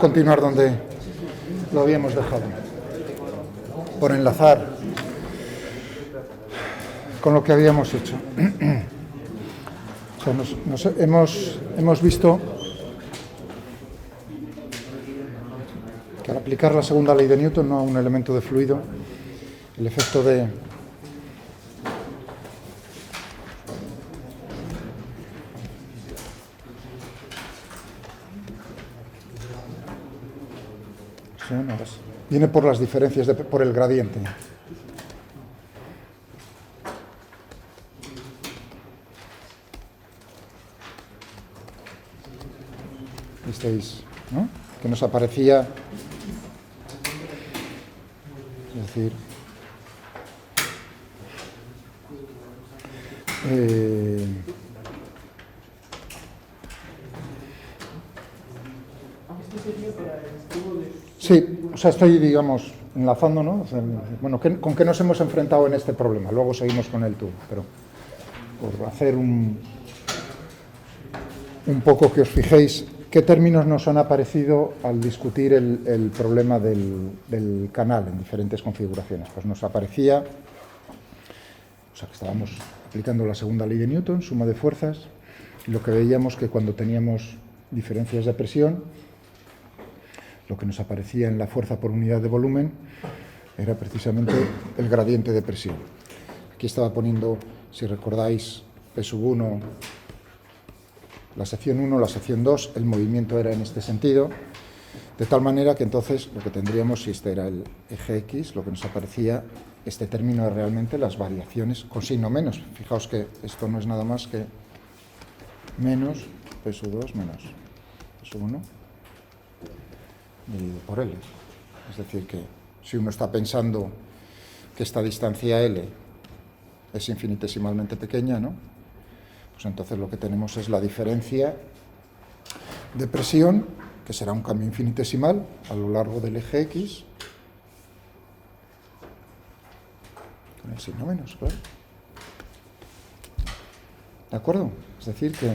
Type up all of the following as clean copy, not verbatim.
Continuar donde lo habíamos dejado, por enlazar con lo que habíamos hecho. O sea, hemos visto que al aplicar la segunda ley de Newton, no a un elemento de fluido, el efecto de viene por las diferencias, por el gradiente. ¿Visteis, no? Que nos aparecía, es decir, sí, o sea, estoy, digamos, enlazando, ¿no? O sea, bueno, ¿con qué nos hemos enfrentado en este problema? Luego seguimos con el tubo, pero por hacer un poco que os fijéis qué términos nos han aparecido al discutir el problema del canal en diferentes configuraciones. Pues nos aparecía, o sea, que estábamos aplicando la segunda ley de Newton, suma de fuerzas, y lo que veíamos que cuando teníamos diferencias de presión, lo que nos aparecía en la fuerza por unidad de volumen era precisamente el gradiente de presión. Aquí estaba poniendo, si recordáis, P1, la sección 1, la sección 2, el movimiento era en este sentido, de tal manera que entonces lo que tendríamos, si este era el eje X, lo que nos aparecía, este término es realmente las variaciones con signo menos. Fijaos que esto no es nada más que menos P2 menos P1 dividido por L. Es decir, que si uno está pensando que esta distancia L es infinitesimalmente pequeña, ¿no? Pues entonces lo que tenemos es la diferencia de presión, que será un cambio infinitesimal a lo largo del eje X, con el signo menos, claro. ¿De acuerdo? Es decir, que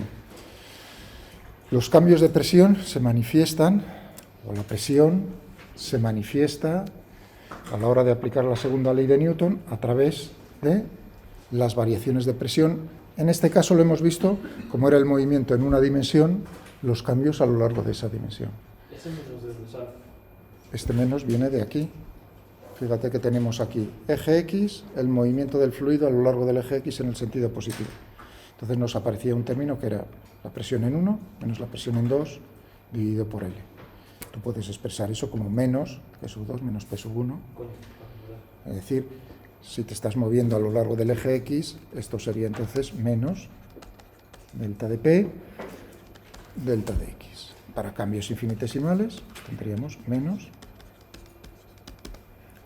los cambios de presión se manifiestan, o la presión se manifiesta a la hora de aplicar la segunda ley de Newton a través de las variaciones de presión. En este caso lo hemos visto, como era el movimiento en una dimensión, los cambios a lo largo de esa dimensión. Este menos viene de aquí. Fíjate que tenemos aquí eje X, el movimiento del fluido a lo largo del eje X en el sentido positivo. Entonces nos aparecía un término que era la presión en 1 menos la presión en 2 dividido por L. Tú puedes expresar eso como menos P2 menos P1. Es decir, si te estás moviendo a lo largo del eje X, esto sería entonces menos delta de P, delta de X. Para cambios infinitesimales tendríamos menos.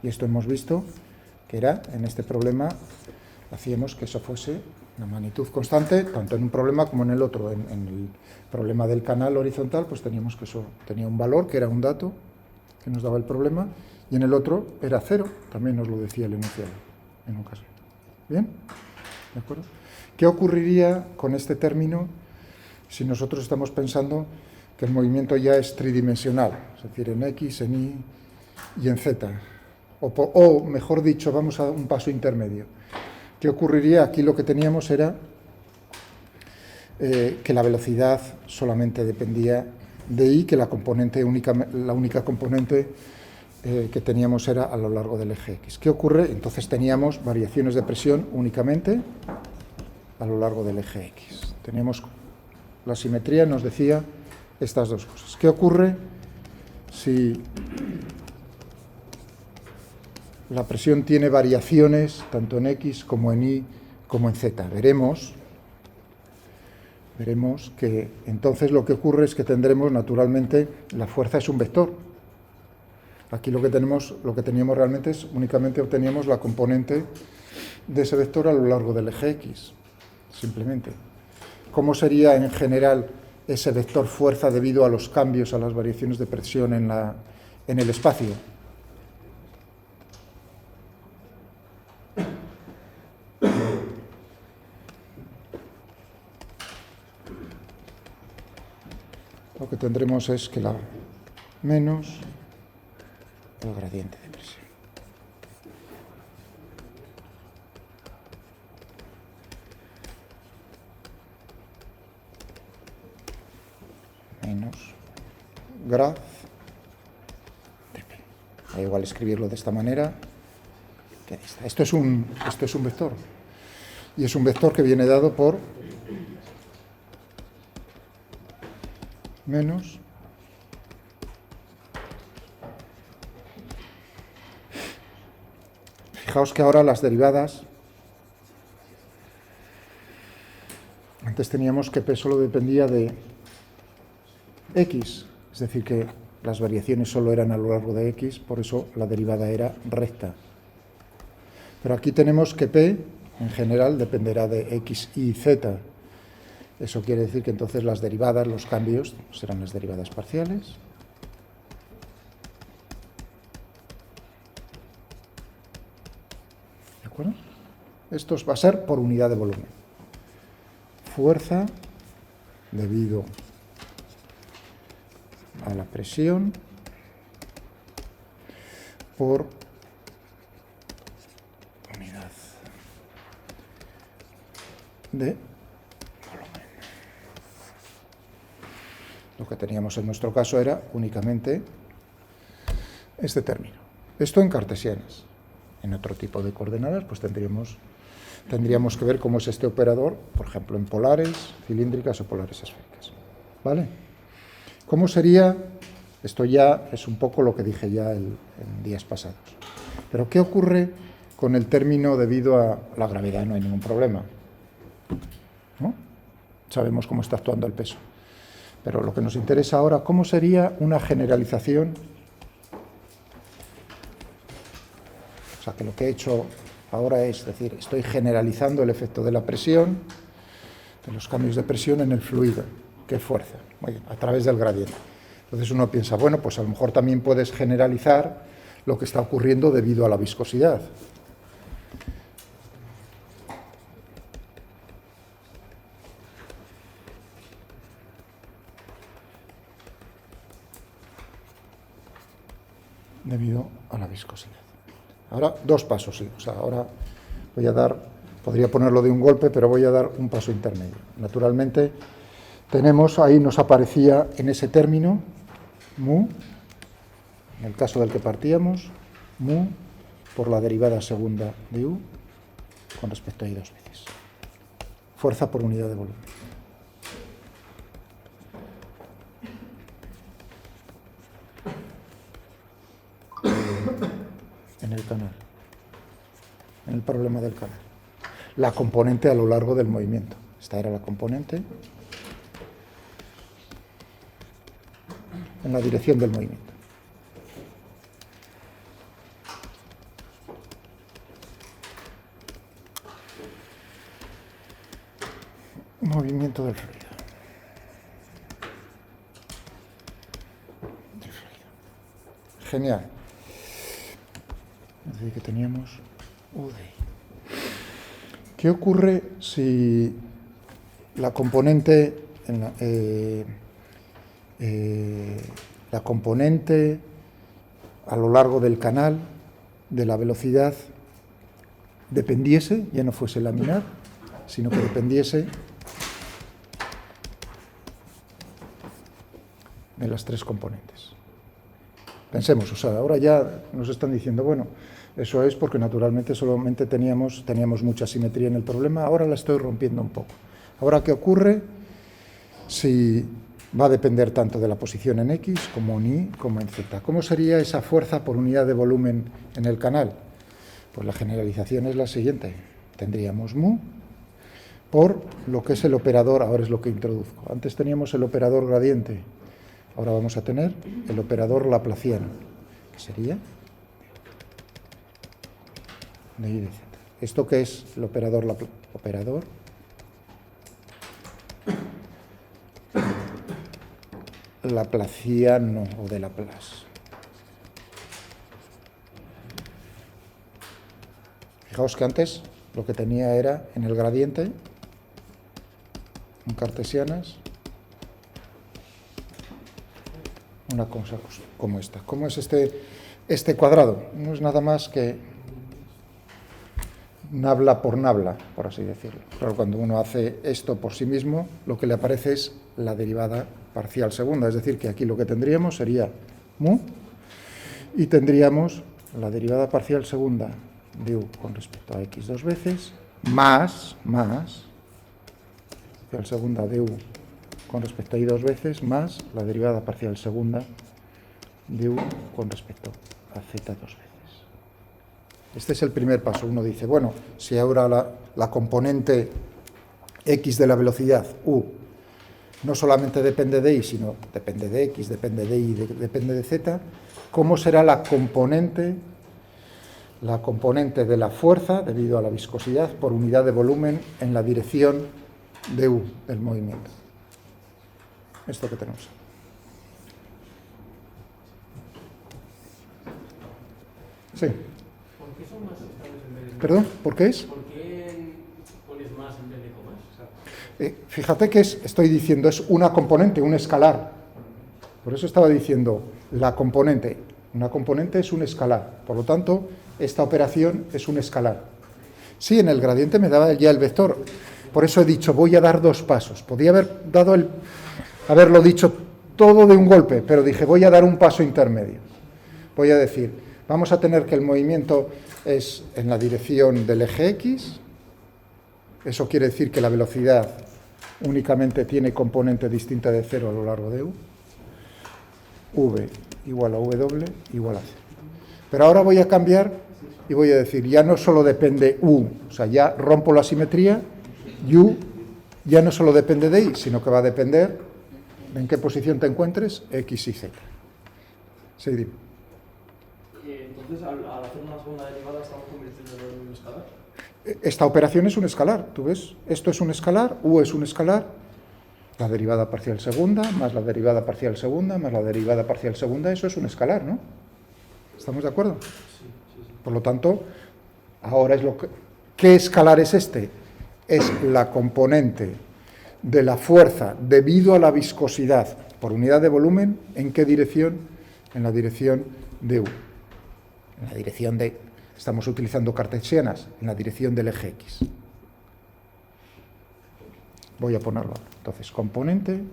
Y esto hemos visto que era, en este problema, hacíamos que eso fuese una magnitud constante, tanto en un problema como en el otro. En el problema del canal horizontal, pues teníamos que eso tenía un valor, que era un dato, que nos daba el problema, y en el otro era 0, también nos lo decía el enunciado, en un caso. ¿Bien? ¿De acuerdo? ¿Qué ocurriría con este término si nosotros estamos pensando que el movimiento ya es tridimensional? Es decir, en X, en Y y en Z. O mejor dicho, vamos a un paso intermedio. ¿Qué ocurriría? Aquí lo que teníamos era que la velocidad solamente dependía de I, que la única componente que teníamos era a lo largo del eje X. ¿Qué ocurre? Entonces teníamos variaciones de presión únicamente a lo largo del eje X. Teníamos la simetría, nos decía estas dos cosas. ¿Qué ocurre si la presión tiene variaciones tanto en X como en Y como en Z? Veremos que entonces lo que ocurre es que tendremos naturalmente, la fuerza es un vector. Aquí lo que teníamos realmente es únicamente obteníamos la componente de ese vector a lo largo del eje X, simplemente. ¿Cómo sería en general ese vector fuerza debido a los cambios, a las variaciones de presión en el espacio? Lo que tendremos es que menos el gradiente de presión. Menos grad de P. Da igual escribirlo de esta manera que de esta. Esto es un vector. Y es un vector que viene dado por menos fijaos que ahora las derivadas, antes teníamos que P solo dependía de X, es decir, que las variaciones solo eran a lo largo de X, por eso la derivada era recta. Pero aquí tenemos que P, en general, dependerá de X y Z. Eso quiere decir que entonces las derivadas, los cambios, serán las derivadas parciales. ¿De acuerdo? Esto va a ser por unidad de volumen. Fuerza debido a la presión por unidad de volumen. Lo que teníamos en nuestro caso era únicamente este término. Esto en cartesianas. En otro tipo de coordenadas pues tendríamos que ver cómo es este operador, por ejemplo, en polares, cilíndricas o polares esféricas. ¿Vale? ¿Cómo sería? Esto ya es un poco lo que dije ya en días pasados. Pero ¿qué ocurre con el término debido a la gravedad? No hay ningún problema, ¿no? Sabemos cómo está actuando el peso. Pero lo que nos interesa ahora, ¿cómo sería una generalización? O sea, que lo que he hecho ahora es decir, estoy generalizando el efecto de la presión, de los cambios de presión en el fluido. ¿Qué fuerza? Muy bien, a través del gradiente. Entonces uno piensa, bueno, pues a lo mejor también puedes generalizar lo que está ocurriendo debido a la viscosidad. Debido a la viscosidad. Ahora, dos pasos, sí. O sea, ahora voy a dar, podría ponerlo de un golpe, pero voy a dar un paso intermedio. Naturalmente, tenemos, ahí nos aparecía en ese término, mu, en el caso del que partíamos, mu por la derivada segunda de u con respecto a i dos veces. Fuerza por unidad de volumen. En el canal, en el problema del canal. La componente a lo largo del movimiento. Esta era la componente en la dirección del movimiento. Movimiento del fluido. Genial. Es decir, que teníamos U de I. ¿Qué ocurre si la componente, la componente a lo largo del canal de la velocidad dependiese, ya no fuese laminar, sino que dependiese de las tres componentes? Pensemos, o sea, ahora ya nos están diciendo, bueno, eso es porque naturalmente solamente teníamos mucha simetría en el problema, ahora la estoy rompiendo un poco. Ahora, ¿qué ocurre si va a depender tanto de la posición en X como en Y como en Z? ¿Cómo sería esa fuerza por unidad de volumen en el canal? Pues la generalización es la siguiente. Tendríamos mu por lo que es el operador, ahora es lo que introduzco. Antes teníamos el operador gradiente. Ahora vamos a tener el operador laplaciano, que sería de I de Z. ¿Esto qué es el operador laplaciano o de Laplace? Fijaos que antes lo que tenía era en el gradiente, en cartesianas, una cosa como esta. ¿Cómo es este cuadrado? No es nada más que nabla por nabla, por así decirlo. Claro, cuando uno hace esto por sí mismo, lo que le aparece es la derivada parcial segunda, es decir, que aquí lo que tendríamos sería mu, y tendríamos la derivada parcial segunda de u con respecto a x dos veces, más parcial segunda de u con respecto a y dos veces, más la derivada parcial segunda de u con respecto a z dos veces. Este es el primer paso. Uno dice, bueno, si ahora la componente x de la velocidad, u, no solamente depende de y, sino depende de x, depende de y, depende de z, ¿cómo será la componente de la fuerza debido a la viscosidad por unidad de volumen en la dirección de u del movimiento? Esto que tenemos. Sí. ¿Por qué son más estables en vez de... ¿Perdón? ¿Por qué es? ¿Por qué pones más en vez de comas? O sea... Fíjate que estoy diciendo, es una componente, un escalar. Por eso estaba diciendo la componente. Una componente es un escalar. Por lo tanto, esta operación es un escalar. Sí, en el gradiente me daba ya el vector. Por eso he dicho, voy a dar dos pasos. Podía haberlo dicho todo de un golpe, pero dije, voy a dar un paso intermedio. Voy a decir, vamos a tener que el movimiento es en la dirección del eje X. Eso quiere decir que la velocidad únicamente tiene componente distinta de cero a lo largo de u. V igual a W igual a 0. Pero ahora voy a cambiar y voy a decir, ya no solo depende u, o sea, ya rompo la simetría, y u ya no solo depende de y, sino que va a depender de en qué posición te encuentres, x y z. Sí, dime. Entonces, al hacer una segunda derivada, estamos convirtiéndolo en un escalar. Esta operación es un escalar, ¿tú ves? Esto es un escalar, u es un escalar, la derivada parcial segunda, más la derivada parcial segunda, más la derivada parcial segunda, eso es un escalar, ¿no? ¿Estamos de acuerdo? Sí. Por lo tanto, ahora es ¿qué escalar es este? Es la componente de la fuerza debido a la viscosidad por unidad de volumen, ¿en qué dirección? En la dirección de u. En la dirección de, estamos utilizando cartesianas, en la dirección del eje X. Voy a ponerlo. Entonces, componente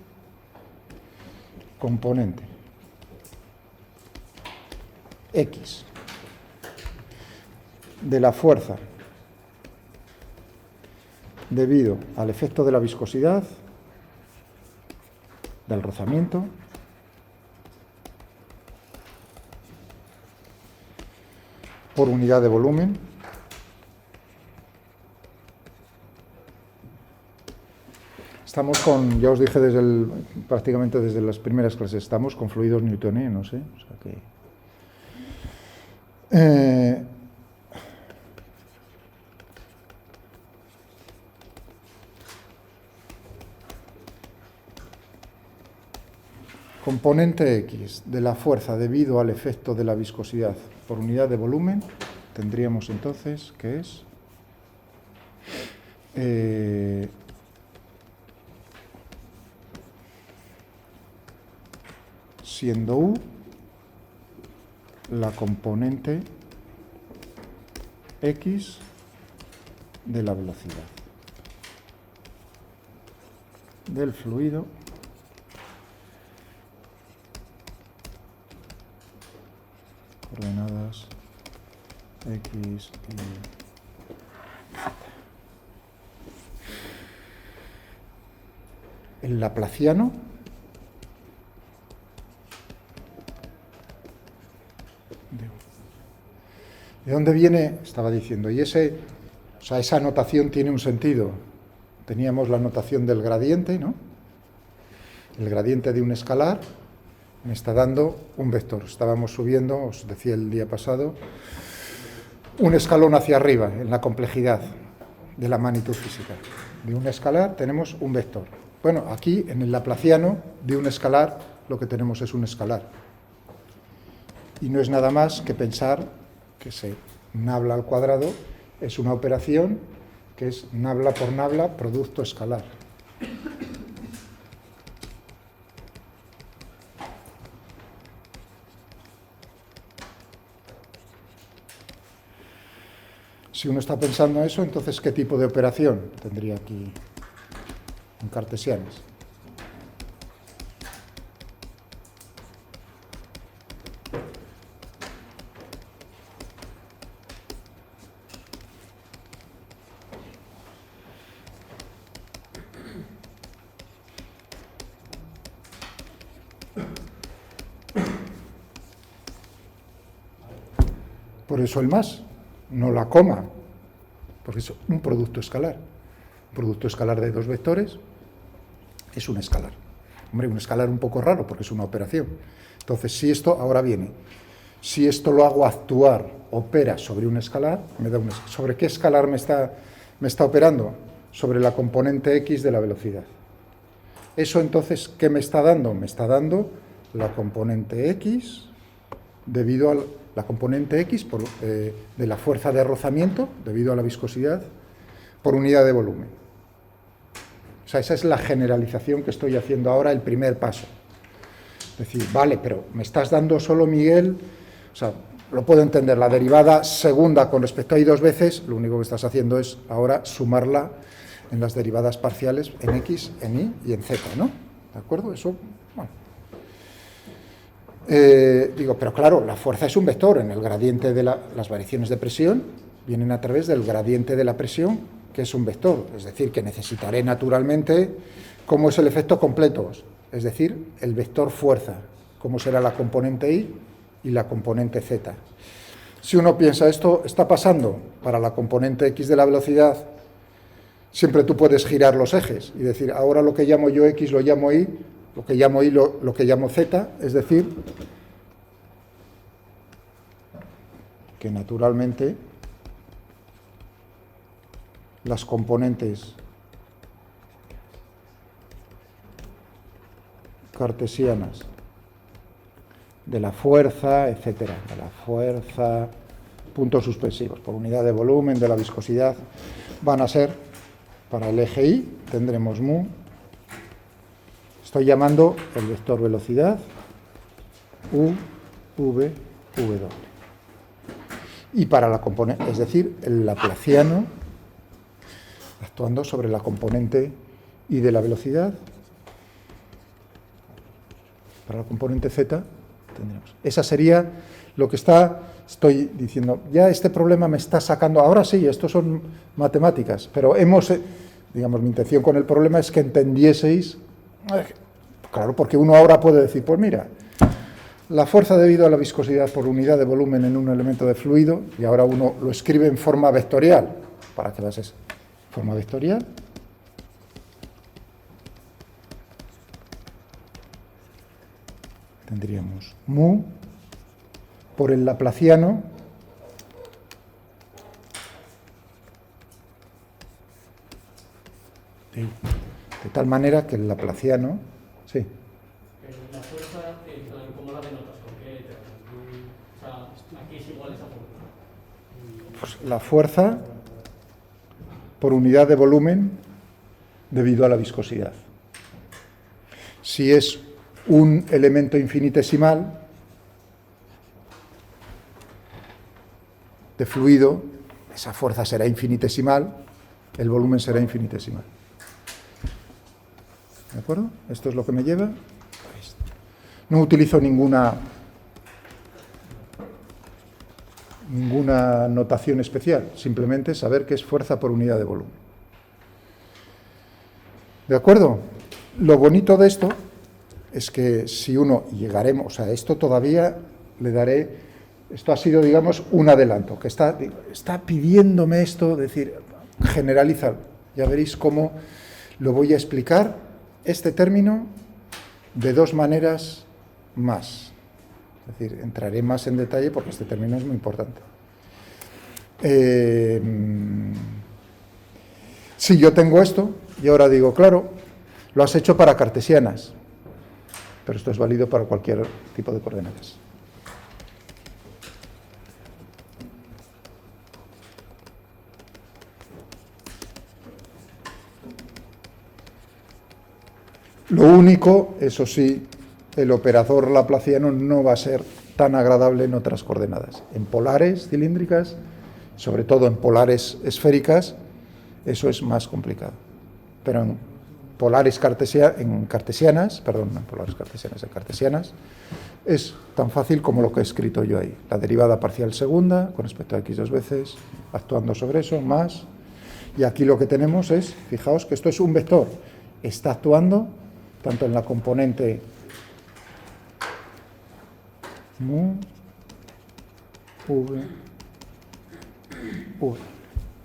X de la fuerza debido al efecto de la viscosidad, del rozamiento, por unidad de volumen, estamos con, ya os dije prácticamente desde las primeras clases, estamos con fluidos newtonianos, ¿eh? O sea que, componente X de la fuerza debido al efecto de la viscosidad por unidad de volumen, tendríamos entonces que es siendo u la componente X de la velocidad del fluido coordenadas X y Z. El laplaciano ¿de dónde viene? Estaba diciendo, y esa notación tiene un sentido. Teníamos la notación del gradiente, ¿no? El gradiente de un escalar me está dando un vector. Estábamos subiendo, os decía el día pasado, un escalón hacia arriba en la complejidad de la magnitud física. De un escalar tenemos un vector. Bueno, aquí en el laplaciano de un escalar lo que tenemos es un escalar. Y no es nada más que pensar que nabla al cuadrado es una operación que es nabla por nabla, producto escalar. Si uno está pensando eso, entonces, ¿qué tipo de operación tendría aquí en cartesianas? Por eso el más, no la coma, porque es un producto escalar. Un producto escalar de dos vectores es un escalar. Hombre, un escalar un poco raro porque es una operación. Entonces, si esto, ahora viene, si esto lo hago actuar, opera sobre un escalar, me da ¿sobre qué escalar me está operando? Sobre la componente x de la velocidad. Eso entonces, ¿qué me está dando? Me está dando la componente x debido a la componente x de la fuerza de rozamiento, debido a la viscosidad, por unidad de volumen. O sea, esa es la generalización que estoy haciendo ahora, el primer paso. Es decir, vale, pero me estás dando solo, Miguel, o sea, lo puedo entender, la derivada segunda con respecto a y dos veces, lo único que estás haciendo es ahora sumarla en las derivadas parciales en x, en y y en z, ¿no? ¿De acuerdo? Eso, bueno. Digo, pero claro, la fuerza es un vector, en el gradiente de las variaciones de presión vienen a través del gradiente de la presión, que es un vector, es decir, que necesitaré naturalmente cómo es el efecto completo, es decir, el vector fuerza, cómo será la componente y la componente z. Si uno piensa esto, está pasando para la componente x de la velocidad, siempre tú puedes girar los ejes y decir, ahora lo que llamo yo x lo llamo y, lo que llamo y lo que llamo z, es decir, que naturalmente las componentes cartesianas de la fuerza, etcétera, de la fuerza, puntos suspensivos, por unidad de volumen, de la viscosidad, van a ser, para el eje y, tendremos mu, estoy llamando el vector velocidad, u, v, w. Y para la componente, es decir, el laplaciano, actuando sobre la componente y de la velocidad, para la componente z, tendremos. Esa sería lo que estoy diciendo. Ya este problema me está sacando, ahora sí, estos son matemáticas, pero digamos, mi intención con el problema es que entendieseis, claro, porque uno ahora puede decir, pues mira, la fuerza debido a la viscosidad por unidad de volumen en un elemento de fluido, y ahora uno lo escribe en forma vectorial, para que veas eso, forma vectorial, tendríamos mu por el laplaciano de tal manera que el laplaciano, sí. La fuerza, ¿cómo la denotas? ¿Con qué términos? O sea, aquí es igual esa fuerza. Pues la fuerza por unidad de volumen debido a la viscosidad. Si es un elemento infinitesimal de fluido, esa fuerza será infinitesimal, el volumen será infinitesimal. ¿De acuerdo? Esto es lo que me lleva. No utilizo ninguna notación especial, simplemente saber que es fuerza por unidad de volumen. ¿De acuerdo? Lo bonito de esto es que si uno llegaremos, o sea, esto todavía le daré, esto ha sido, digamos, un adelanto, que está pidiéndome esto, decir, generalizar. Ya veréis cómo lo voy a explicar, este término, de dos maneras más. Es decir, entraré más en detalle porque este término es muy importante. Si yo tengo esto, y ahora digo, claro, lo has hecho para cartesianas, pero esto es válido para cualquier tipo de coordenadas. Lo único, eso sí, el operador laplaciano no va a ser tan agradable en otras coordenadas, en polares cilíndricas sobre todo en polares esféricas, eso es más complicado. Pero en polares cartesianas, es tan fácil como lo que he escrito yo ahí. La derivada parcial segunda, con respecto a x dos veces, actuando sobre eso, más. Y aquí lo que tenemos es, fijaos que esto es un vector, está actuando tanto en la componente mu, v,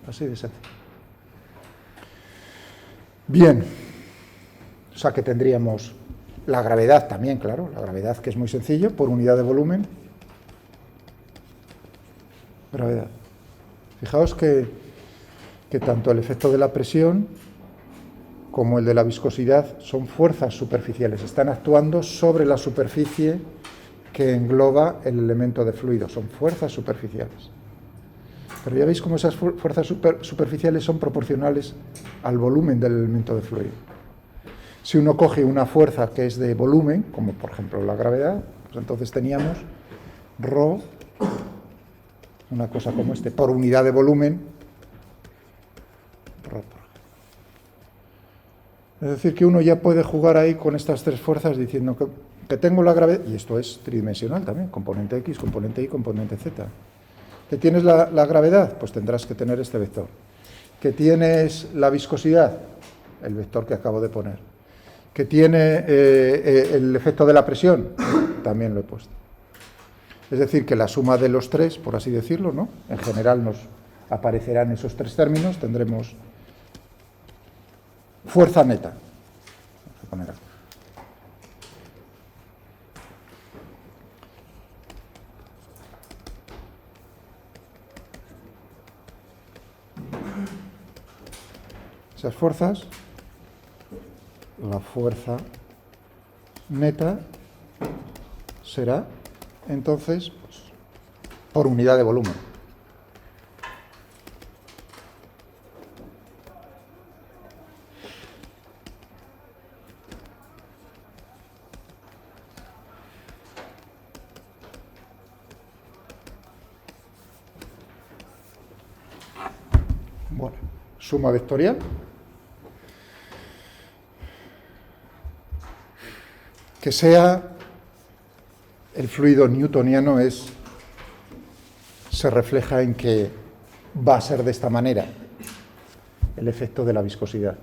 así de sencillo. Bien, o sea que tendríamos la gravedad también, claro, la gravedad que es muy sencillo, por unidad de volumen, gravedad. Fijaos que tanto el efecto de la presión como el de la viscosidad son fuerzas superficiales, están actuando sobre la superficie que engloba el elemento de fluido, son fuerzas superficiales. Pero ya veis cómo esas fuerzas superficiales son proporcionales al volumen del elemento de fluido. Si uno coge una fuerza que es de volumen, como por ejemplo la gravedad, pues entonces teníamos ρ, una cosa como por unidad de volumen, ρ. Es decir, que uno ya puede jugar ahí con estas tres fuerzas diciendo que tengo la gravedad, y esto es tridimensional también, componente X, componente Y, componente Z. ¿Que tienes la gravedad? Pues tendrás que tener este vector. ¿Que tienes la viscosidad? El vector que acabo de poner. ¿Que tiene el efecto de la presión? También lo he puesto. Es decir, que la suma de los tres, por así decirlo, ¿no? En general nos aparecerán esos tres términos, tendremos fuerza neta. Vamos a poner aquí. Esas fuerzas, la fuerza neta será entonces pues, por unidad de volumen. Bueno, suma vectorial. Que sea el fluido newtoniano se refleja en que va a ser de esta manera el efecto de la viscosidad.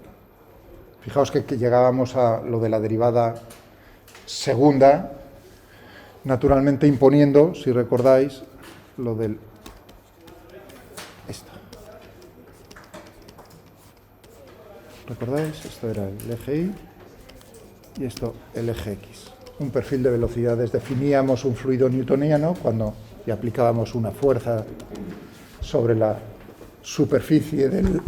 Fijaos que llegábamos a lo de la derivada segunda, naturalmente imponiendo, si recordáis, lo del esto. ¿Recordáis? Esto era el eje Y. Y esto, el eje X. Un perfil de velocidades. Definíamos un fluido newtoniano cuando le aplicábamos una fuerza sobre la superficie del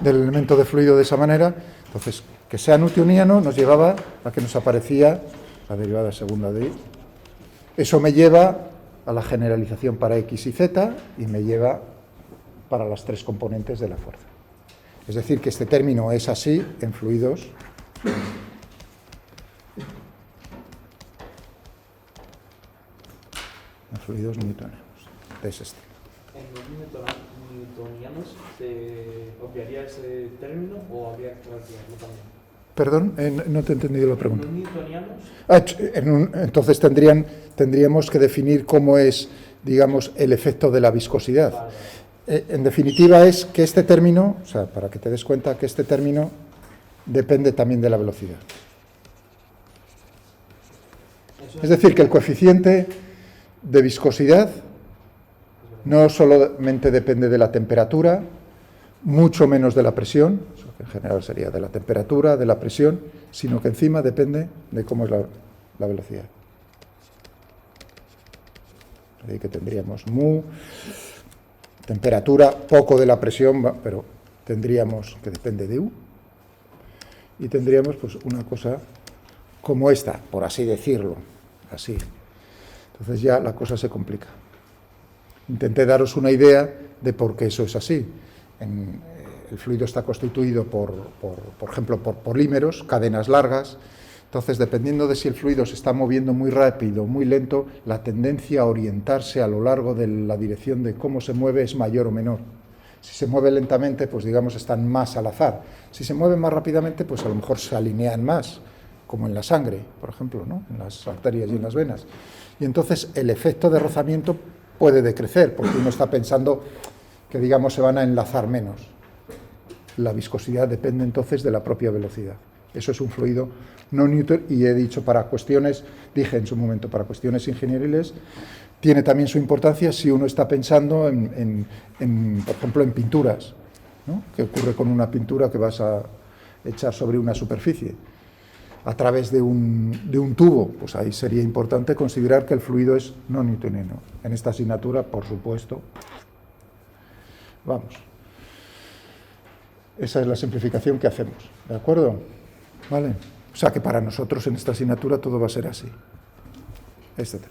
elemento de fluido de esa manera. Entonces, que sea newtoniano nos llevaba a que nos aparecía la derivada segunda de Y. Eso me lleva a la generalización para X y Z y me lleva para las tres componentes de la fuerza. Es decir, que este término es así en fluidos newtonianos de ese estilo. ¿En los newtonianos se obviaría ese término o habría que calcularlo también? Perdón, no te he entendido la pregunta. ¿En los newtonianos? Entonces tendríamos que definir cómo es, digamos, el efecto de la viscosidad. Vale. En definitiva es que este término, o sea, para que te des cuenta que este término depende también de la velocidad. Es decir, que el coeficiente de viscosidad no solamente depende de la temperatura, mucho menos de la presión, eso que en general sería de la temperatura, de la presión, sino que encima depende de cómo es la velocidad. Así que tendríamos mu, temperatura, poco de la presión, pero tendríamos que depende de U, y tendríamos pues una cosa como esta, por así decirlo, así. Entonces ya la cosa se complica. Intenté daros una idea de por qué eso es así. El fluido está constituido por ejemplo, por polímeros, cadenas largas, Entonces, dependiendo de si el fluido se está moviendo muy rápido o muy lento, la tendencia a orientarse a lo largo de la dirección de cómo se mueve es mayor o menor. Si se mueve lentamente, pues digamos están más al azar. Si se mueven más rápidamente, pues a lo mejor se alinean más, como en la sangre, por ejemplo, ¿no? En las arterias y en las venas. Y entonces el efecto de rozamiento puede decrecer, porque uno está pensando que, digamos, se van a enlazar menos. La viscosidad depende entonces de la propia velocidad. Eso es un fluido no Newton, y he dicho dije en su momento, para cuestiones ingenieriles, tiene también su importancia si uno está pensando por ejemplo, en pinturas, ¿no? ¿Qué ocurre con una pintura que vas a echar sobre una superficie? A través de un tubo, pues ahí sería importante considerar que el fluido es no newtoniano. En esta asignatura, por supuesto, vamos. Esa es la simplificación que hacemos, ¿de acuerdo? ¿Vale? O sea que para nosotros en esta asignatura todo va a ser así, etc.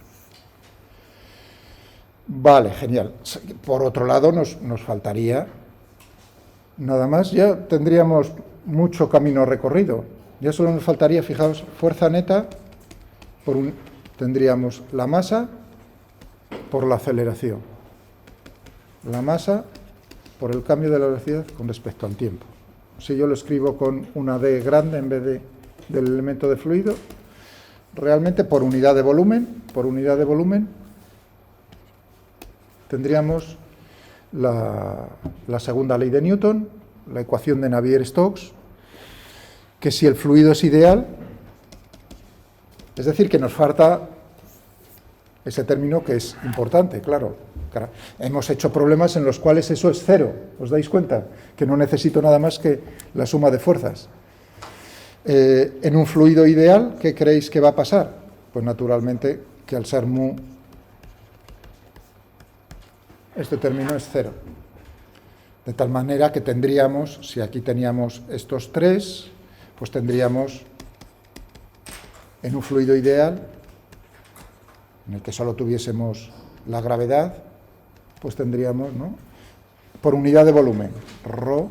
Vale, genial. Por otro lado, nos faltaría, nada más, ya tendríamos mucho camino recorrido. Ya solo nos faltaría, fijaos, fuerza neta, tendríamos la masa por la aceleración. La masa por el cambio de la velocidad con respecto al tiempo. Si yo lo escribo con una D grande en vez del elemento de fluido, realmente por unidad de volumen, tendríamos la segunda ley de Newton, la ecuación de Navier-Stokes, que si el fluido es ideal, es decir, que nos falta ese término que es importante, claro. Hemos hecho problemas en los cuales eso es cero, ¿os dais cuenta? Que no necesito nada más que la suma de fuerzas. En un fluido ideal, ¿qué creéis que va a pasar? Pues naturalmente que al ser mu, este término es cero. De tal manera que tendríamos, si aquí teníamos estos tres, pues tendríamos en un fluido ideal, en el que solo tuviésemos la gravedad, pues tendríamos, ¿no?, por unidad de volumen, ρ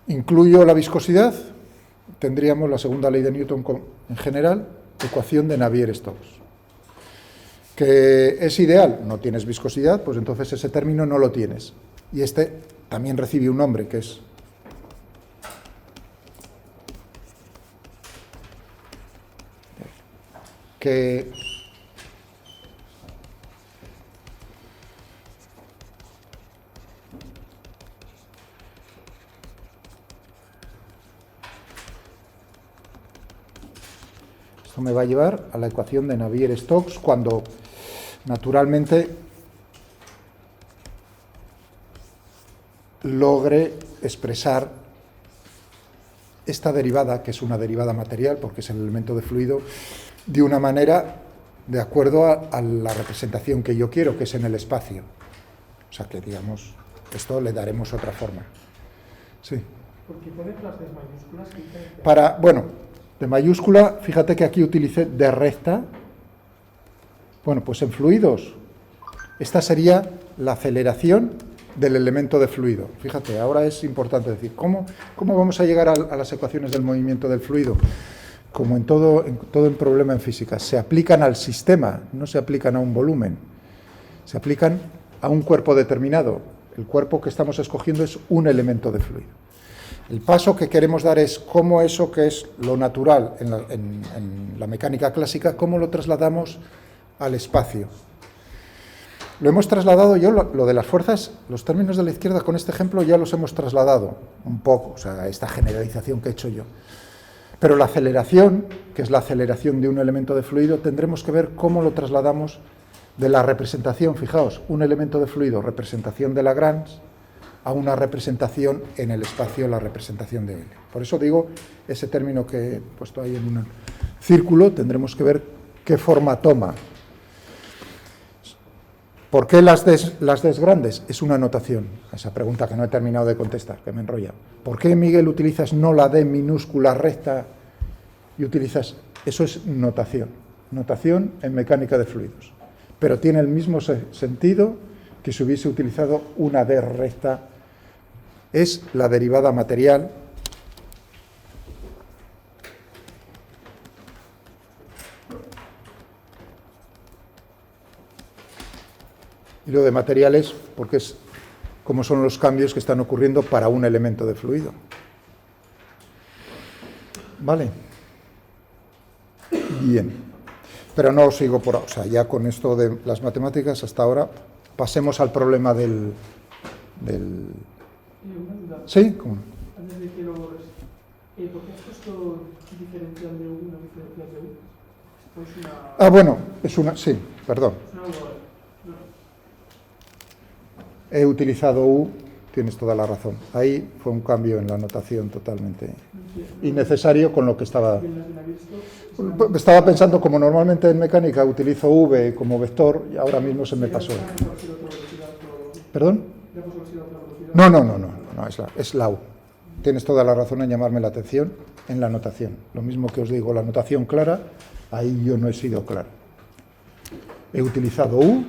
incluyo la viscosidad, tendríamos la segunda ley de Newton en general, ecuación de Navier-Stokes. ¿Que es ideal? No tienes viscosidad, pues entonces ese término no lo tienes. Y este también recibe un nombre, que es que esto me va a llevar a la ecuación de Navier-Stokes cuando naturalmente logre expresar esta derivada, que es una derivada material porque es el elemento de fluido, de una manera de acuerdo a la representación que yo quiero, que es en el espacio. O sea que, digamos, esto le daremos otra forma. Sí. ¿Por qué pones las D mayúsculas? Bueno, de mayúscula, fíjate que aquí utilicé D recta. Bueno, pues en fluidos, esta sería la aceleración del elemento de fluido. Fíjate, ahora es importante decir, ¿cómo vamos a llegar a las ecuaciones del movimiento del fluido? Como en todo problema en física, se aplican al sistema, no se aplican a un volumen, se aplican a un cuerpo determinado. El cuerpo que estamos escogiendo es un elemento de fluido. El paso que queremos dar es cómo eso que es lo natural en la mecánica clásica, cómo lo trasladamos al espacio. Lo hemos trasladado lo de las fuerzas, los términos de la izquierda con este ejemplo ya los hemos trasladado un poco, o sea, esta generalización que he hecho yo. Pero la aceleración, que es la aceleración de un elemento de fluido, tendremos que ver cómo lo trasladamos de la representación, fijaos, un elemento de fluido, representación de Lagrange, a una representación en el espacio, la representación de L. Por eso digo, ese término que he puesto ahí en un círculo, tendremos que ver qué forma toma. ¿Por qué las Ds grandes? Es una notación. Esa pregunta que no he terminado de contestar, que me he enrollado. ¿Por qué, Miguel, utilizas no la D minúscula recta y utilizas...? Eso es notación. Notación en mecánica de fluidos. Pero tiene el mismo sentido que si hubiese utilizado una D recta es la derivada material y lo de material es porque es como son los cambios que están ocurriendo para un elemento de fluido. ¿Vale? Bien. Pero no os sigo por... O sea, ya con esto de las matemáticas hasta ahora, pasemos al problema del... Una duda. ¿Sí? ¿Cómo? Antes de que lo borres, ¿por qué has puesto diferencial de U, no diferencial de U? Pues una... Bueno, es una... Sí, perdón. Es una U, no. He utilizado U, tienes toda la razón. Ahí fue un cambio en la notación totalmente innecesario con lo que estaba... Estaba pensando, como normalmente en mecánica utilizo V como vector, y ahora mismo se me pasó. ¿Perdón? No, es la U. Tienes toda la razón en llamarme la atención en la notación. Lo mismo que os digo, la notación clara, ahí yo no he sido claro. He utilizado U,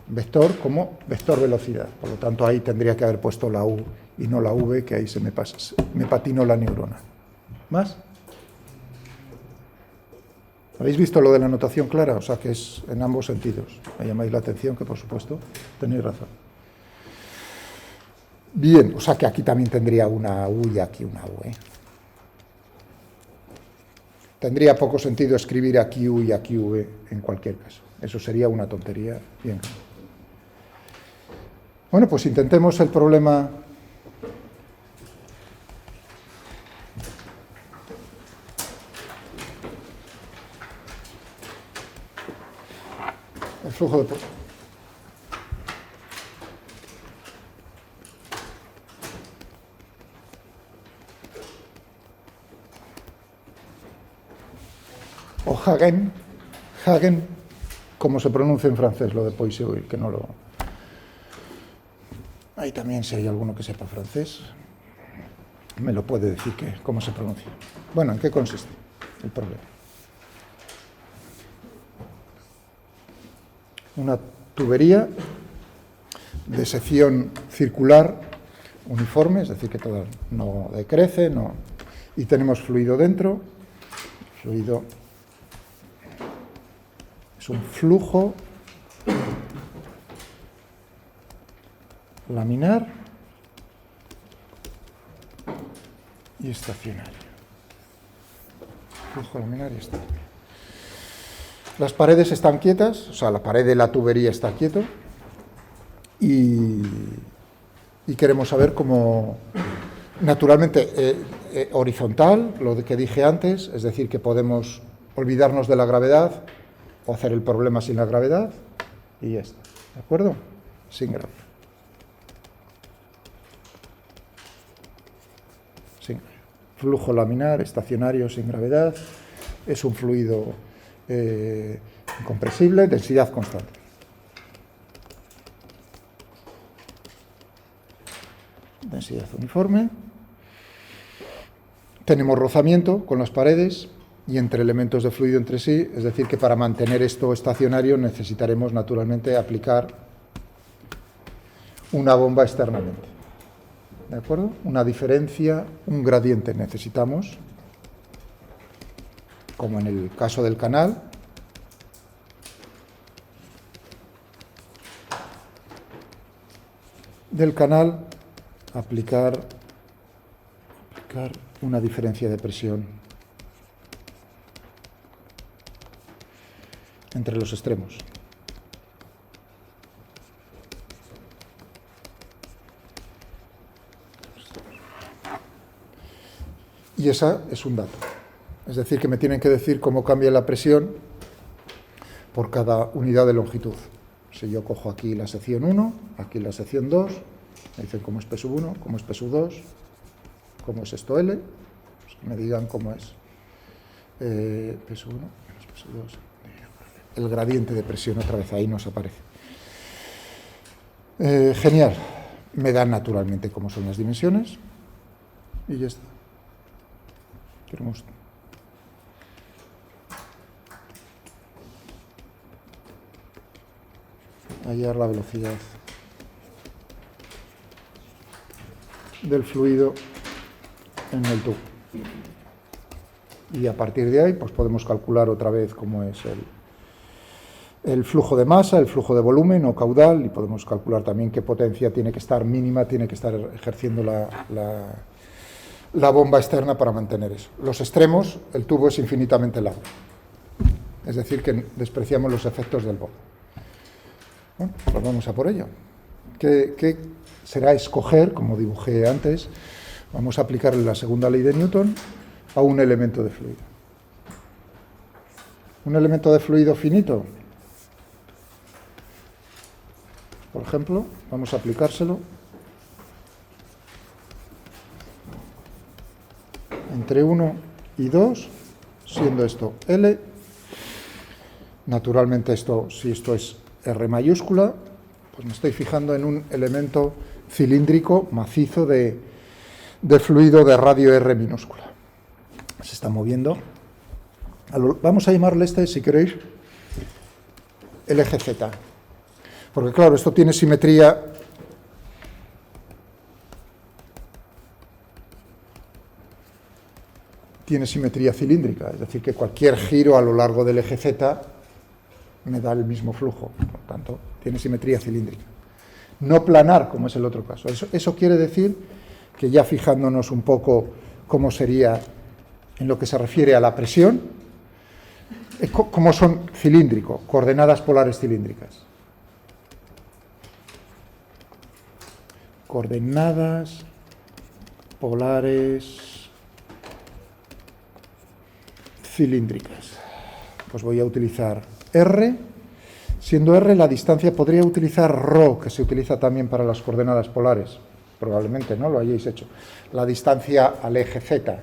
vector, como vector velocidad. Por lo tanto, ahí tendría que haber puesto la U y no la V, que ahí se me pasa, me patinó la neurona. ¿Más? ¿Habéis visto lo de la notación clara? O sea, que es en ambos sentidos. Me llamáis la atención, que por supuesto tenéis razón. Bien, o sea que aquí también tendría una U y aquí una U. Tendría poco sentido escribir aquí U y aquí V en cualquier caso. Eso sería una tontería. Bien. Bueno, pues intentemos el problema. El flujo de... O Hagen, como se pronuncia en francés, lo de Poiseuil, que no lo... Ahí también, si hay alguno que sepa francés, me lo puede decir cómo se pronuncia. Bueno, ¿en qué consiste el problema? Una tubería de sección circular uniforme, es decir, que toda no decrece, y tenemos fluido dentro. Fluido es un flujo laminar y estacionario. Flujo laminar y estacionario. Las paredes están quietas, o sea, la pared de la tubería está quieto y queremos saber cómo, naturalmente, horizontal, lo que dije antes, es decir, que podemos olvidarnos de la gravedad o hacer el problema sin la gravedad y ya está, ¿de acuerdo? Sin gravedad. Sin gravedad. Flujo laminar, estacionario, sin gravedad, es un fluido incompresible, densidad constante. Densidad uniforme. Tenemos rozamiento con las paredes y entre elementos de fluido entre sí, es decir, que para mantener esto estacionario necesitaremos naturalmente aplicar una bomba externamente. ¿De acuerdo? Una diferencia, un gradiente necesitamos, como en el caso del canal. Del canal, aplicar una diferencia de presión entre los extremos. Y esa es un dato. Es decir, que me tienen que decir cómo cambia la presión por cada unidad de longitud. Si yo cojo aquí la sección 1, aquí la sección 2, me dicen cómo es P sub 1, cómo es P sub 2, cómo es esto L, pues que me digan cómo es P sub 1 menos P sub 2. El gradiente de presión otra vez ahí nos aparece. Genial. Me dan naturalmente cómo son las dimensiones y ya está. Queremos hallar la velocidad del fluido en el tubo. Y a partir de ahí pues podemos calcular otra vez cómo es el flujo de masa, el flujo de volumen o caudal, y podemos calcular también qué potencia tiene que estar mínima, tiene que estar ejerciendo la bomba externa para mantener eso. Los extremos, el tubo es infinitamente largo, es decir, que despreciamos los efectos del Bohr. Bueno, pues vamos a por ello. ¿Qué será escoger, como dibujé antes? Vamos a aplicarle la segunda ley de Newton a un elemento de fluido. Un elemento de fluido finito, por ejemplo, vamos a aplicárselo entre 1 y 2, siendo esto L. Naturalmente si esto es R mayúscula, pues me estoy fijando en un elemento cilíndrico macizo de fluido de radio R minúscula. Se está moviendo. Vamos a llamarle si queréis, el eje Z. Porque claro, esto tiene simetría cilíndrica, es decir, que cualquier giro a lo largo del eje Z me da el mismo flujo, por lo tanto, tiene simetría cilíndrica. No planar, como es el otro caso. Eso quiere decir que ya fijándonos un poco cómo sería en lo que se refiere a la presión, cómo son cilíndricos, coordenadas polares cilíndricas. Coordenadas polares cilíndricas. Pues voy a utilizar R. Siendo R la distancia, podría utilizar ρ, que se utiliza también para las coordenadas polares. Probablemente no lo hayáis hecho. La distancia al eje Z.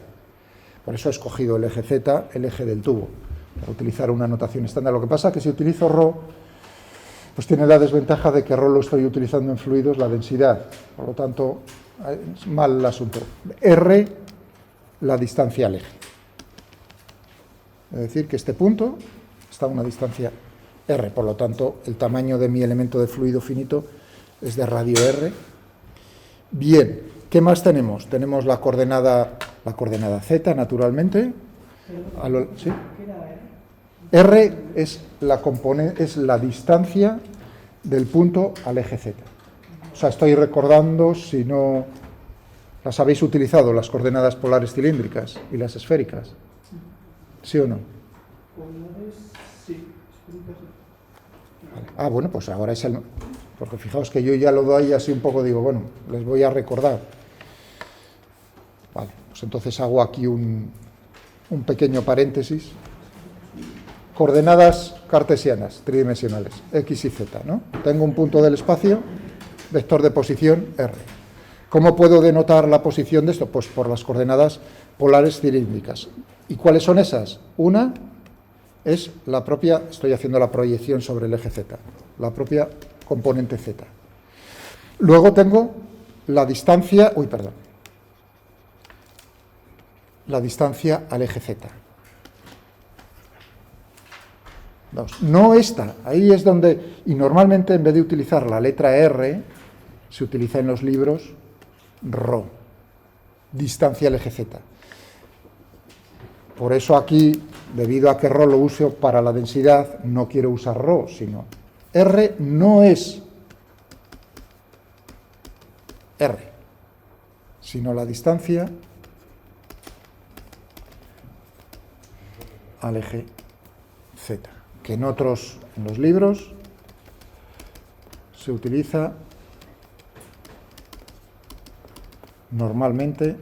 Por eso he escogido el eje Z, el eje del tubo, para utilizar una notación estándar. Lo que pasa es que si utilizo ρ, pues tiene la desventaja de que ρ lo estoy utilizando en fluidos, la densidad. Por lo tanto, es mal el asunto. R, la distancia al eje. Es decir, que este punto está a una distancia R. Por lo tanto, el tamaño de mi elemento de fluido finito es de radio R. Bien, ¿qué más tenemos? Tenemos la coordenada Z, naturalmente. ¿Sí? R es la distancia del punto al eje Z. O sea, estoy recordando, si no las habéis utilizado, las coordenadas polares cilíndricas y las esféricas. ¿Sí o no? Sí. Vale. Ah, bueno, pues ahora es el... Porque fijaos que yo ya lo doy así un poco, digo, bueno, les voy a recordar. Vale, pues entonces hago aquí un pequeño paréntesis. Coordenadas cartesianas, tridimensionales, X y Z, ¿no? Tengo un punto del espacio, vector de posición, R. ¿Cómo puedo denotar la posición de esto? Pues por las coordenadas polares cilíndricas. ¿Y cuáles son esas? Una es la propia, estoy haciendo la proyección sobre el eje Z, la propia componente Z. Luego tengo la distancia, la distancia al eje Z. No esta, ahí es donde, y normalmente en vez de utilizar la letra R, se utiliza en los libros ρ, distancia al eje Z. Por eso aquí, debido a que ρ lo uso para la densidad, no quiero usar ρ, sino R no es R, sino la distancia al eje Z, que en los libros se utiliza normalmente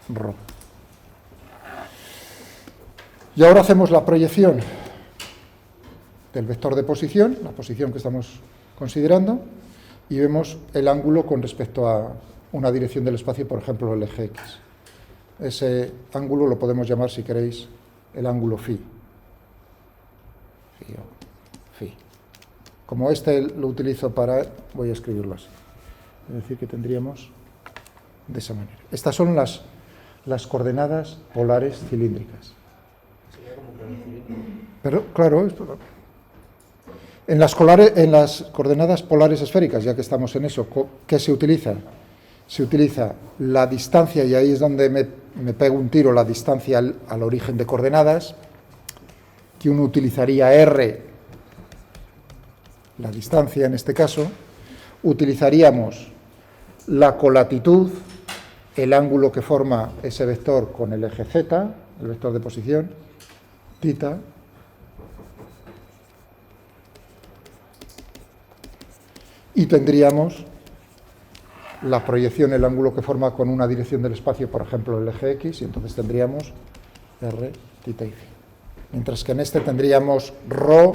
ρ. Y ahora hacemos la proyección del vector de posición, la posición que estamos considerando, y vemos el ángulo con respecto a una dirección del espacio, por ejemplo, el eje X. Ese ángulo lo podemos llamar, si queréis, el ángulo φ. Φ. Como este lo utilizo voy a escribirlo así. Es decir, que tendríamos de esa manera. Estas son las coordenadas polares cilíndricas. Sería como que un cilindro. Pero, claro, En las coordenadas polares esféricas, ya que estamos en eso, ¿qué se utiliza? Se utiliza la distancia, y ahí es donde me pego un tiro, la distancia al origen de coordenadas, que uno utilizaría R, la distancia en este caso, utilizaríamos la colatitud, el ángulo que forma ese vector con el eje Z, el vector de posición, θ, y tendríamos la proyección, el ángulo que forma con una dirección del espacio, por ejemplo, el eje X, y entonces tendríamos R, θ y φ. Mientras que en este tendríamos ρ,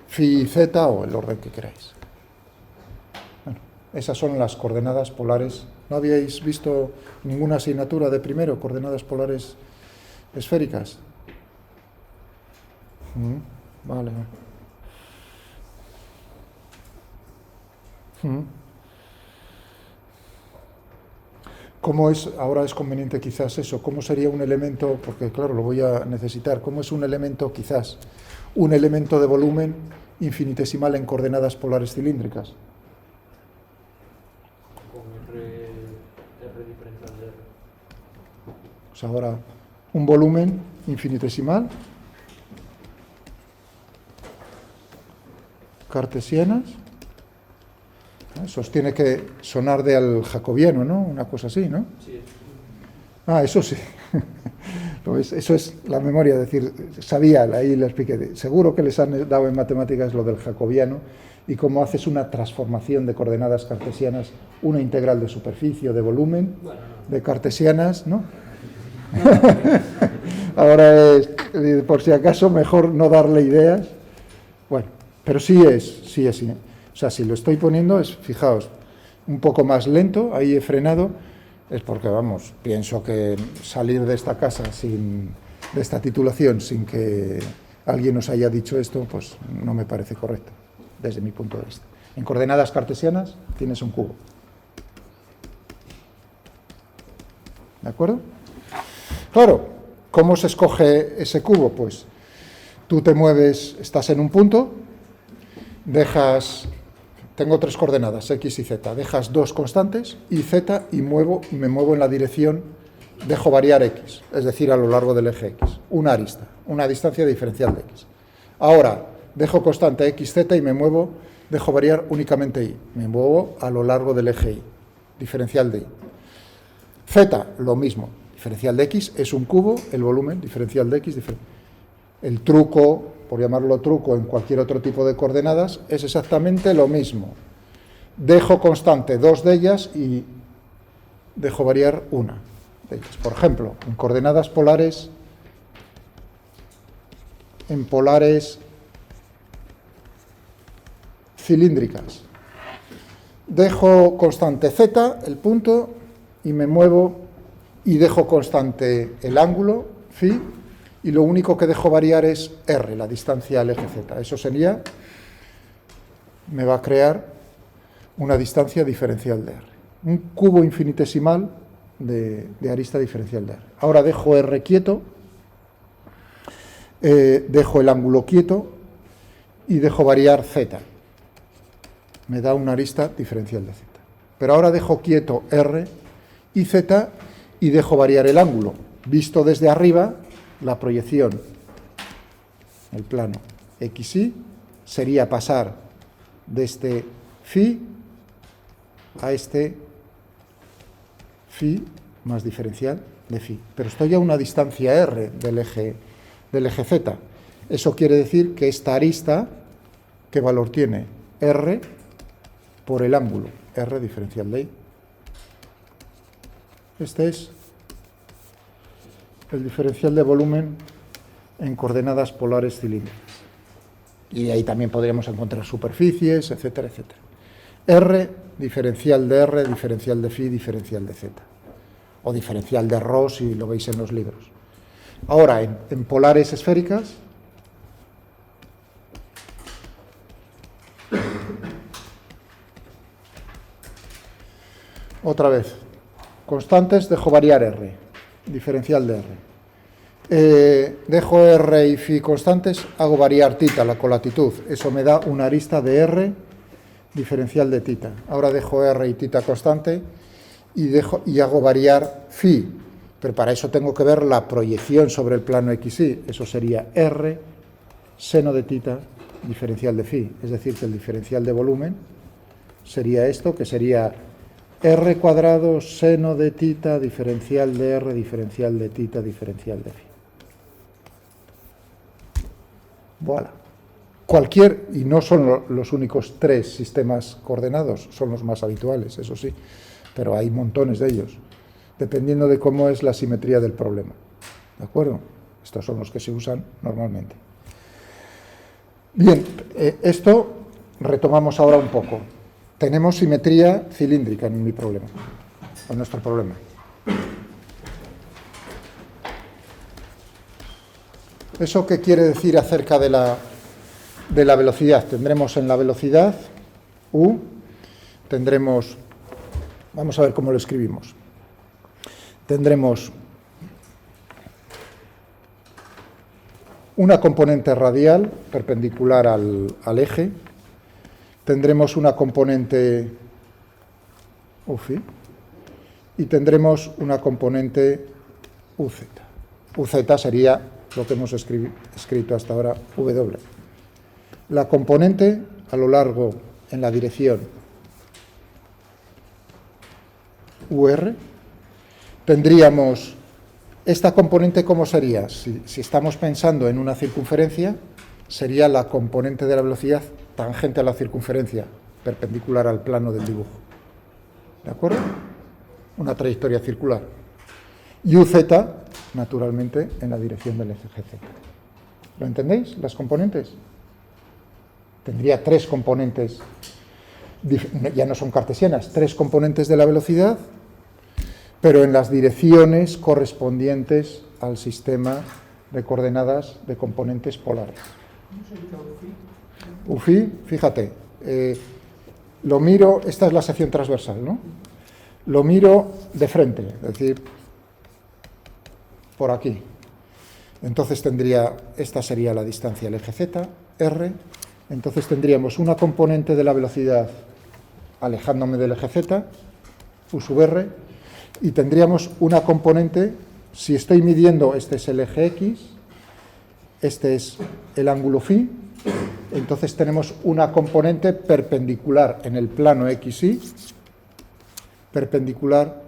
φ y z, o el orden que queráis. Bueno, esas son las coordenadas polares. ¿No habíais visto ninguna asignatura de primero, coordenadas polares esféricas? Vale. ¿Cómo es, ahora es conveniente quizás eso, cómo sería un elemento, porque claro, lo voy a necesitar, cómo es un elemento quizás, un elemento de volumen infinitesimal en coordenadas polares cilíndricas? Con R diferencial de R. O sea, ahora, un volumen infinitesimal, cartesianas. Eso os tiene que sonar de al jacobiano, ¿no? Una cosa así, ¿no? Sí. Eso sí. Eso es la memoria, es decir, sabía, ahí le expliqué. Seguro que les han dado en matemáticas lo del jacobiano y cómo haces una transformación de coordenadas cartesianas, una integral de superficie, de volumen, de cartesianas, ¿no? Ahora es, por si acaso, mejor no darle ideas. Bueno, pero sí es. O sea, si lo estoy poniendo, fijaos, un poco más lento, ahí he frenado, es porque, vamos, pienso que salir de esta casa de esta titulación sin que alguien nos haya dicho esto, pues no me parece correcto, desde mi punto de vista. En coordenadas cartesianas tienes un cubo. ¿De acuerdo? Claro, ¿cómo se escoge ese cubo? Pues tú te mueves, estás en un punto, tengo tres coordenadas, X y Z, dejas dos constantes, y Z, y me muevo en la dirección, dejo variar X, es decir, a lo largo del eje X, una arista, una distancia diferencial de X. Ahora, dejo constante X, Z y dejo variar únicamente Y, me muevo a lo largo del eje Y, diferencial de Y. Z, lo mismo, diferencial de X es un cubo, el volumen, diferencial de X, el truco, por llamarlo truco, en cualquier otro tipo de coordenadas, es exactamente lo mismo. Dejo constante dos de ellas y dejo variar una de ellas. Por ejemplo, en coordenadas polares, en polares cilíndricas, dejo constante Z, el punto, y me muevo y dejo constante el ángulo, φ, y lo único que dejo variar es R, la distancia al eje Z. Eso sería, me va a crear una distancia diferencial de R. Un cubo infinitesimal de arista diferencial de R. Ahora dejo R quieto, dejo el ángulo quieto y dejo variar Z. Me da una arista diferencial de Z. Pero ahora dejo quieto R y Z y dejo variar el ángulo. Visto desde arriba, la proyección, el plano XY, sería pasar de este φ a este φ más diferencial de φ. Pero estoy a una distancia R del eje Z. Eso quiere decir que esta arista, ¿qué valor tiene? R por el ángulo, R diferencial de Y. Este es el diferencial de volumen en coordenadas polares cilíndricas. Y ahí también podríamos encontrar superficies, etcétera, etcétera. R, diferencial de R, diferencial de φ, diferencial de Z. O diferencial de ρ, si lo veis en los libros. Ahora, en polares esféricas, otra vez, constantes, dejo variar R, diferencial de R. Dejo R y phi constantes, hago variar θ, la colatitud. Eso me da una arista de R diferencial de θ. Ahora dejo R y θ constante y hago variar phi. Pero para eso tengo que ver la proyección sobre el plano XY. Eso sería R seno de θ diferencial de phi. Es decir, que el diferencial de volumen sería esto, que sería R cuadrado seno de θ diferencial de R diferencial de θ diferencial de phi. Voilà. Cualquier, y no son los únicos 3 sistemas coordenados, son los más habituales, eso sí, pero hay montones de ellos, dependiendo de cómo es la simetría del problema. ¿De acuerdo? Estos son los que se usan normalmente. Bien, esto retomamos ahora un poco. Tenemos simetría cilíndrica en mi problema, en nuestro problema. ¿Eso qué quiere decir acerca de la velocidad? Tendremos en la velocidad U, tendremos, vamos a ver cómo lo escribimos, tendremos una componente radial perpendicular al eje, tendremos una componente Uφ y tendremos una componente UZ. UZ sería lo que hemos escrito hasta ahora, W. La componente a lo largo en la dirección UR, tendríamos esta componente, ¿cómo sería? Si estamos pensando en una circunferencia, sería la componente de la velocidad tangente a la circunferencia, perpendicular al plano del dibujo. ¿De acuerdo? Una trayectoria circular. Y UZ, naturalmente, en la dirección del eje GZ. ¿Lo entendéis? Las componentes. Tendría 3 componentes, ya no son cartesianas, 3 componentes de la velocidad, pero en las direcciones correspondientes al sistema de coordenadas de componentes polares. UFI, fíjate, lo miro, esta es la sección transversal, ¿no? Lo miro de frente, es decir, por aquí. Entonces esta sería la distancia al eje Z, R. Entonces tendríamos una componente de la velocidad alejándome del eje Z, U sub R, y tendríamos una componente, si estoy midiendo, este es el eje X, este es el ángulo phi, entonces tenemos una componente perpendicular en el plano XY, perpendicular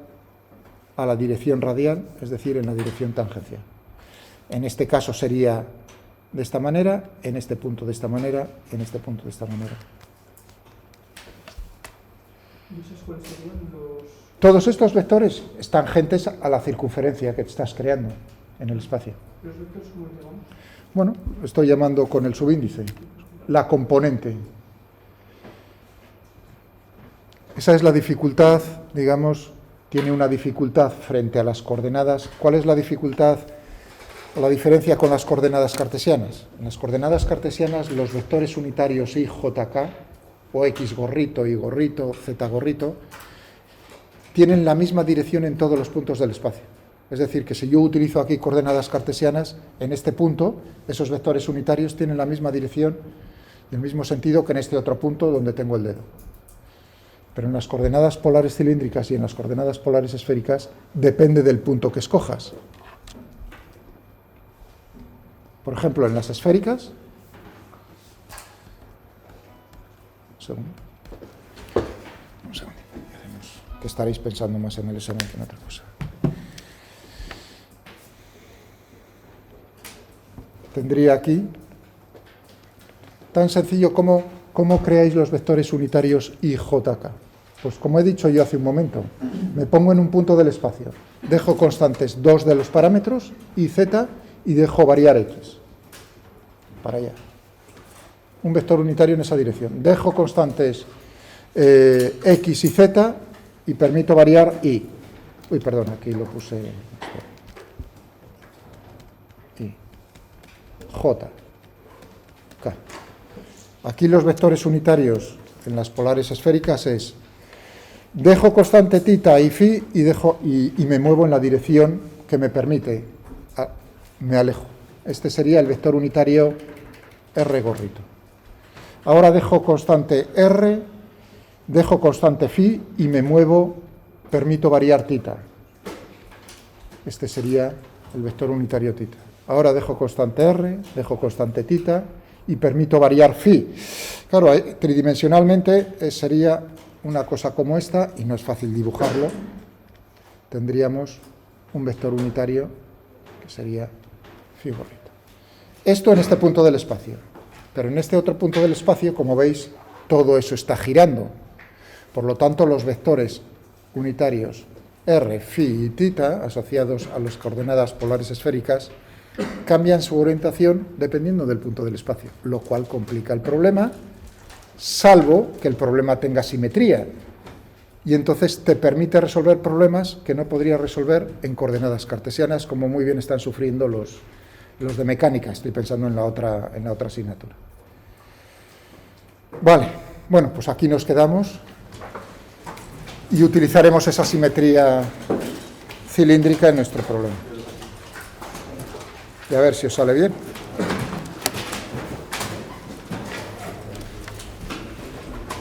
a la dirección radial, es decir, en la dirección tangencial. En este caso sería de esta manera, en este punto de esta manera, en este punto de esta manera. ¿Y esos cuáles serían los...? Todos estos vectores están tangentes a la circunferencia que estás creando en el espacio. ¿Los vectores cómo los llamamos? Bueno, estoy llamando con el subíndice, la componente. Esa es la dificultad, digamos, tiene una dificultad frente a las coordenadas. ¿Cuál es la dificultad o la diferencia con las coordenadas cartesianas? En las coordenadas cartesianas los vectores unitarios y, j, k, o x gorrito, y gorrito, z gorrito, tienen la misma dirección en todos los puntos del espacio. Es decir, que si yo utilizo aquí coordenadas cartesianas, en este punto, esos vectores unitarios tienen la misma dirección y el mismo sentido que en este otro punto donde tengo el dedo. Pero en las coordenadas polares cilíndricas y en las coordenadas polares esféricas depende del punto que escojas. Por ejemplo, en las esféricas, un segundo, que estaréis pensando más en el examen que en otra cosa. Tendría aquí, tan sencillo como cómo creáis los vectores unitarios IJK. Pues como he dicho yo hace un momento, me pongo en un punto del espacio, dejo constantes 2 de los parámetros, y z, y dejo variar x, para allá. Un vector unitario en esa dirección. Dejo constantes x y z, y permito variar y. Uy, perdón, aquí lo puse. Y. J. K. Aquí los vectores unitarios en las polares esféricas es dejo constante θ y phi y me muevo en la dirección que me permite me alejo. Este sería el vector unitario R gorrito. Ahora dejo constante R, dejo constante phi y me muevo, permito variar θ. Este sería el vector unitario θ. Ahora dejo constante R, dejo constante θ y permito variar phi. Claro, tridimensionalmente sería una cosa como esta, y no es fácil dibujarlo. Tendríamos un vector unitario que sería phi gorrito. Esto en este punto del espacio. Pero en este otro punto del espacio, como veis, todo eso está girando. Por lo tanto, los vectores unitarios R, phi y θ, asociados a las coordenadas polares esféricas, cambian su orientación dependiendo del punto del espacio, lo cual complica el problema, salvo que el problema tenga simetría. Y entonces te permite resolver problemas que no podría resolver en coordenadas cartesianas, como muy bien están sufriendo los de mecánica. Estoy pensando en la otra asignatura. Vale, bueno, pues aquí nos quedamos y utilizaremos esa simetría cilíndrica en nuestro problema. Y a ver si os sale bien.